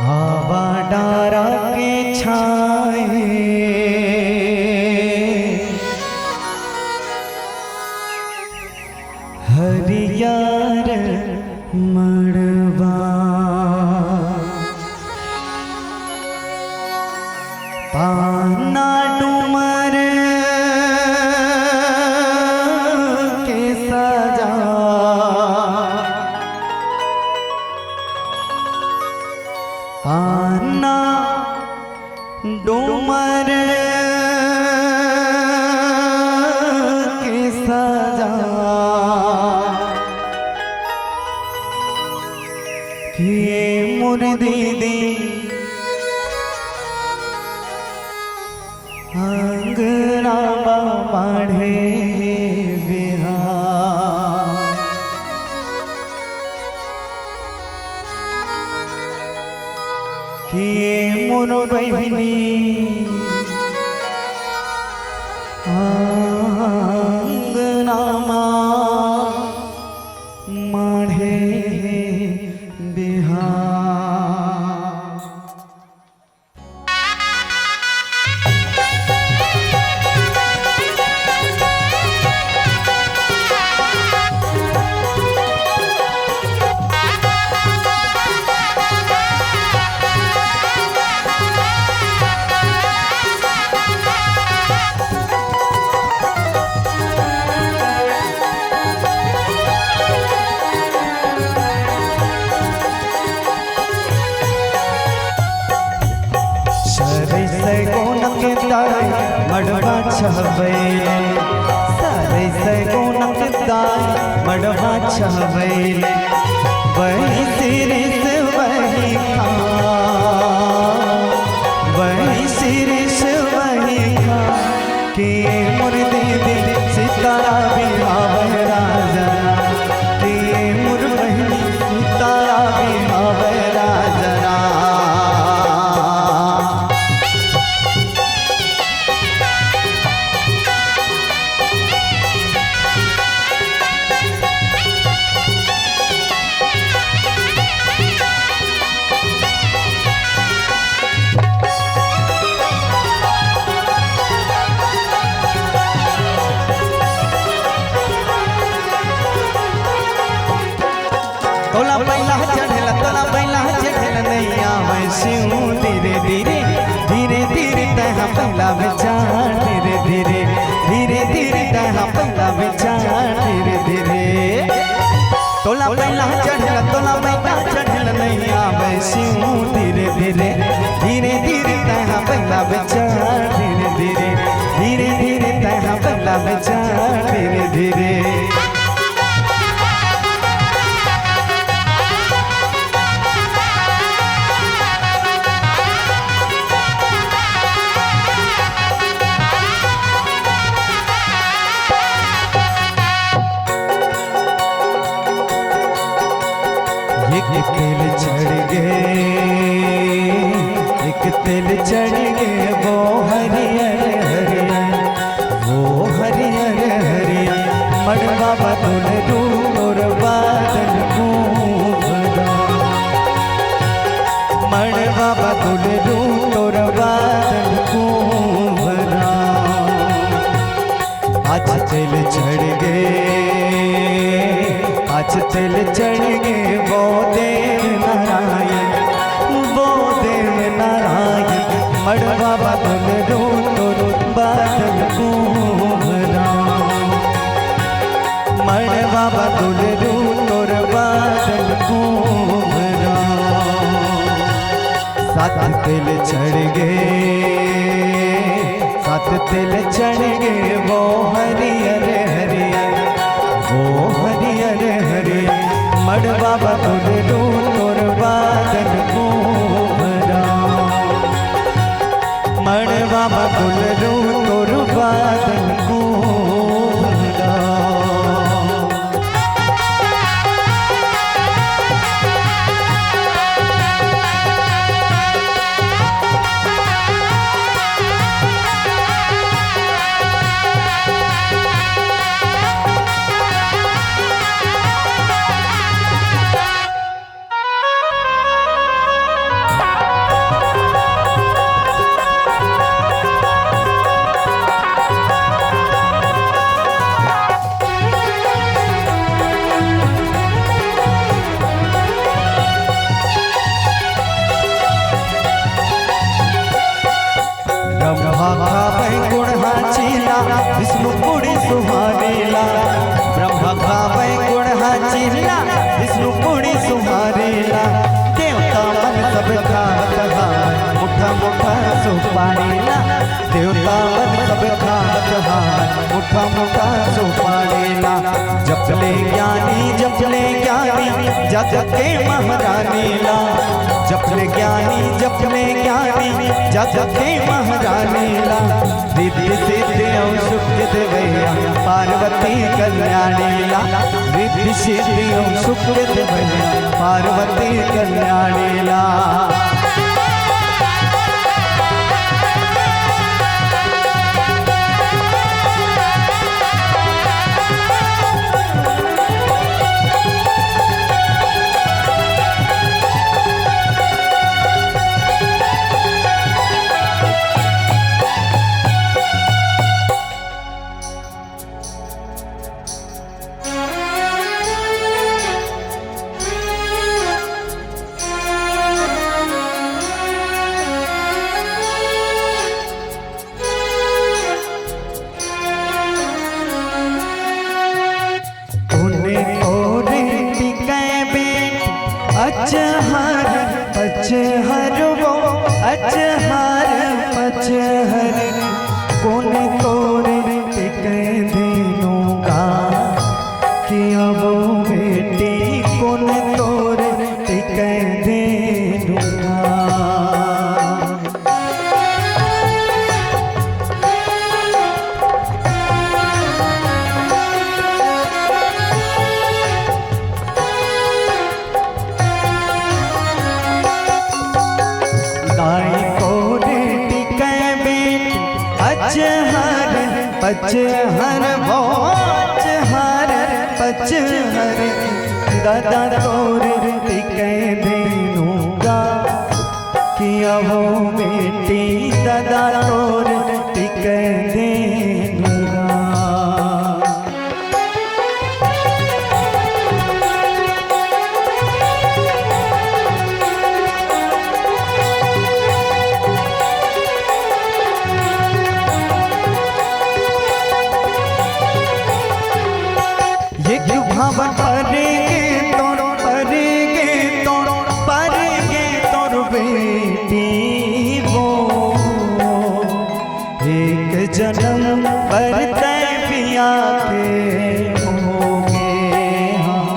हवा डारा के छाए हरियर मड़वा पाना डूमर के सजा पाना डूमर के सजा किए मोर दीदी अंगना बाढ़े बिहार किए मोर बहनी अंगना माढ़े बिहार। मड़वा छबैले सारे सगुनक दाय मड़वा छबैले वही सिरिस वही खा वही सिरिस वही खा के मोर दीदी सितारा बिहाव राजा के मोर बहनी सितारा बिहाव राजा। तोला पहला चढ़ेला नैया वैष्णो धीरे धीरे धीरे धीरे तहा पहला विचार धीरे धीरे धीरे धीरे तहा पहला विचार धीरे धीरे तोला पहला चढ़ेला नैया वैष्णो धीरे धीरे धीरे धीरे तहा पहला विचार धीरे धीरे धीरे धीरे तहा पहला विचार धीरे धीरे। एक तिल चढ़ गए एक तिल चढ़ गए वो हरियर हरियर वो हरियर हरियर मड़वा बदल दूर बादल घूमना मड़वा बदल दूर बादल घूमना आज तिल चढ़ गए आज तिल चढ़ गए वो देव नारायण मड़वा बदल दूर बादल घूमना मड़वा बदल दूर बादल घूमना सात तिल चढ़ गए वो हरियर हरियर वो हरियर हरियर मड़वा बदल दूर बादल घूमना मड़वा बदल दूर बादल घूमना। विष्णु पुणी सुहारेला देवता मन सब खात हाय मुठा मुठा सुपाड़ेला देवता मन सब खात हाय मुठा मुठा सुपाड़ेला जपले ज्ञानी जग के महारानीला जपले ज्ञानी जग के महारानीला रिद्धि सिद्धि और सुख देवैया पार्वती कल्याणीला रिद्धि सिद्धि और सुख देवैया पार्वती कल्याणीला अचहर वो अचहर कौन तोरे टिके देनूंगा कि अब बेटी कौन तोरे टिके देनूंगा पचहर वो पचहर दादा तोरे टिके देनूंगा कि अब बेटी दादा तोरे टिके देनूंगा भावन परेगे तोर बेटी वो एक जन्म पर तय पिया के होगे हाँ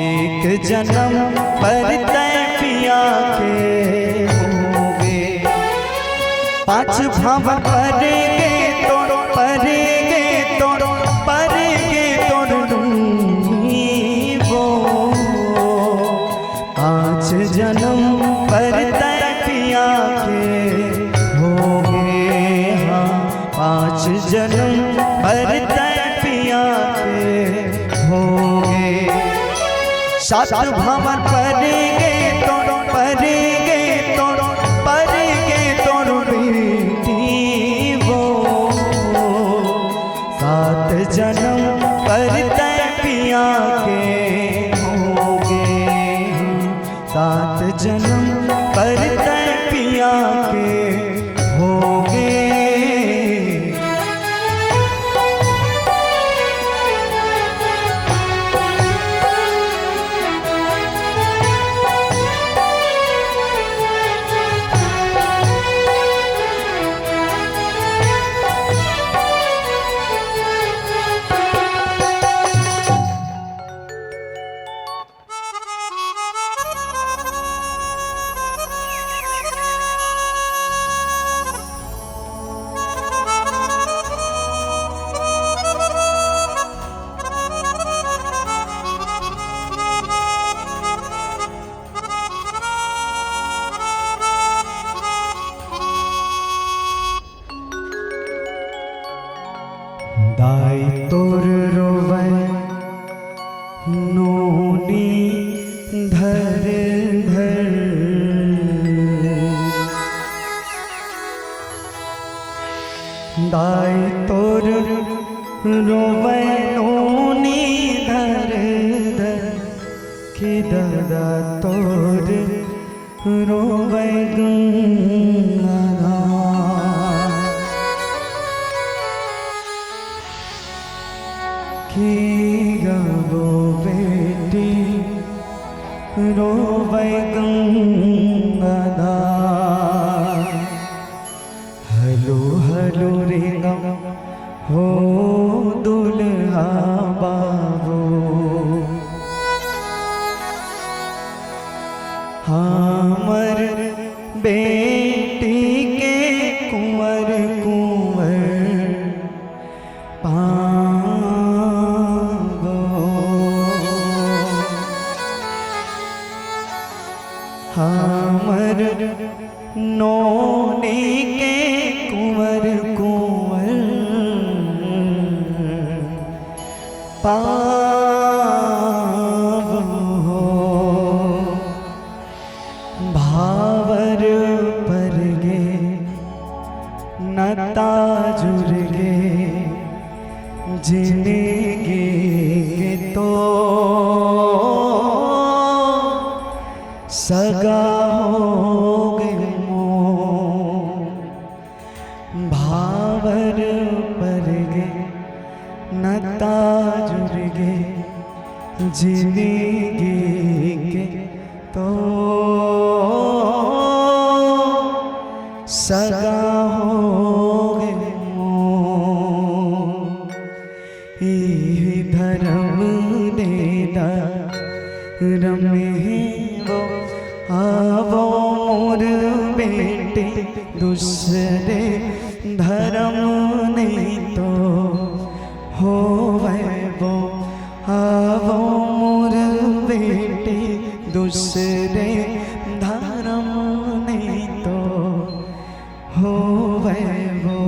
एक जन्म पर तय पिया के होगे पांच भावन परेगे तोर जन्म पर तय पिया के होगे हाँ पांच जन्म पर तय पिया के होगे सात भावन परेगे तोर बेटी वो सात जन्म पर तय पिया के सात जन्म पर तय पिया के होगे दाई तोर रोवे नोनी धर धर दाई तोर रोवे नोनी धर धर कि दादा तोर रोवे गंगा कि गो बेटी सगा हो गए मोह भावर पर गे नता जुड़ गे जिंदगी के तो सगा हो गए मोह ई धर्म देदा रमे वो आवो मोर बेटे दूसरे धर्म नहीं तो हो वो आवो मोर बेटे दूसरे धर्म नहीं तो हो वो।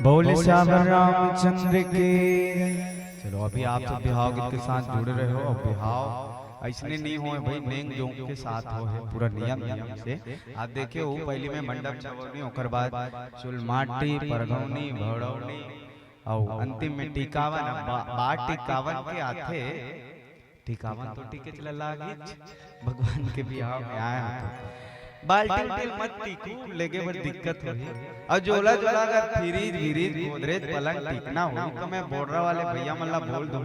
बोले श्याम रामचंद्र के। चलो अभी आप सब बिहाव गीत के साथ जुड़े रहे हो और बिहाव ऐसने नहीं हो भाई नेंग जोंग के साथ हो है पूरा नियम से। आप देखे हो पहले में मंडप चवरनी ओकर बाद चुलमाटी परगौनी भड़ौनी और अंतिम में टिकावन बाट टिकावन के आथे टिकावन तो टिके चला लागी भगवान के बिहाव में आया तो बाल्टी तेल मत टिकू लेके बड़ दिक्कत होगी। और जोला जोला अगर फ्रीज गोदरेज पलंग टिकना हो तो मैं बोर्डर वाले भैया मल्ला बोल दूं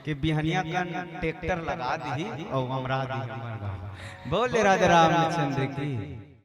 कि बिहनिया का ट्रैक्टर लगा दी और हमरा दी। बोले राजा रामचंद्र की।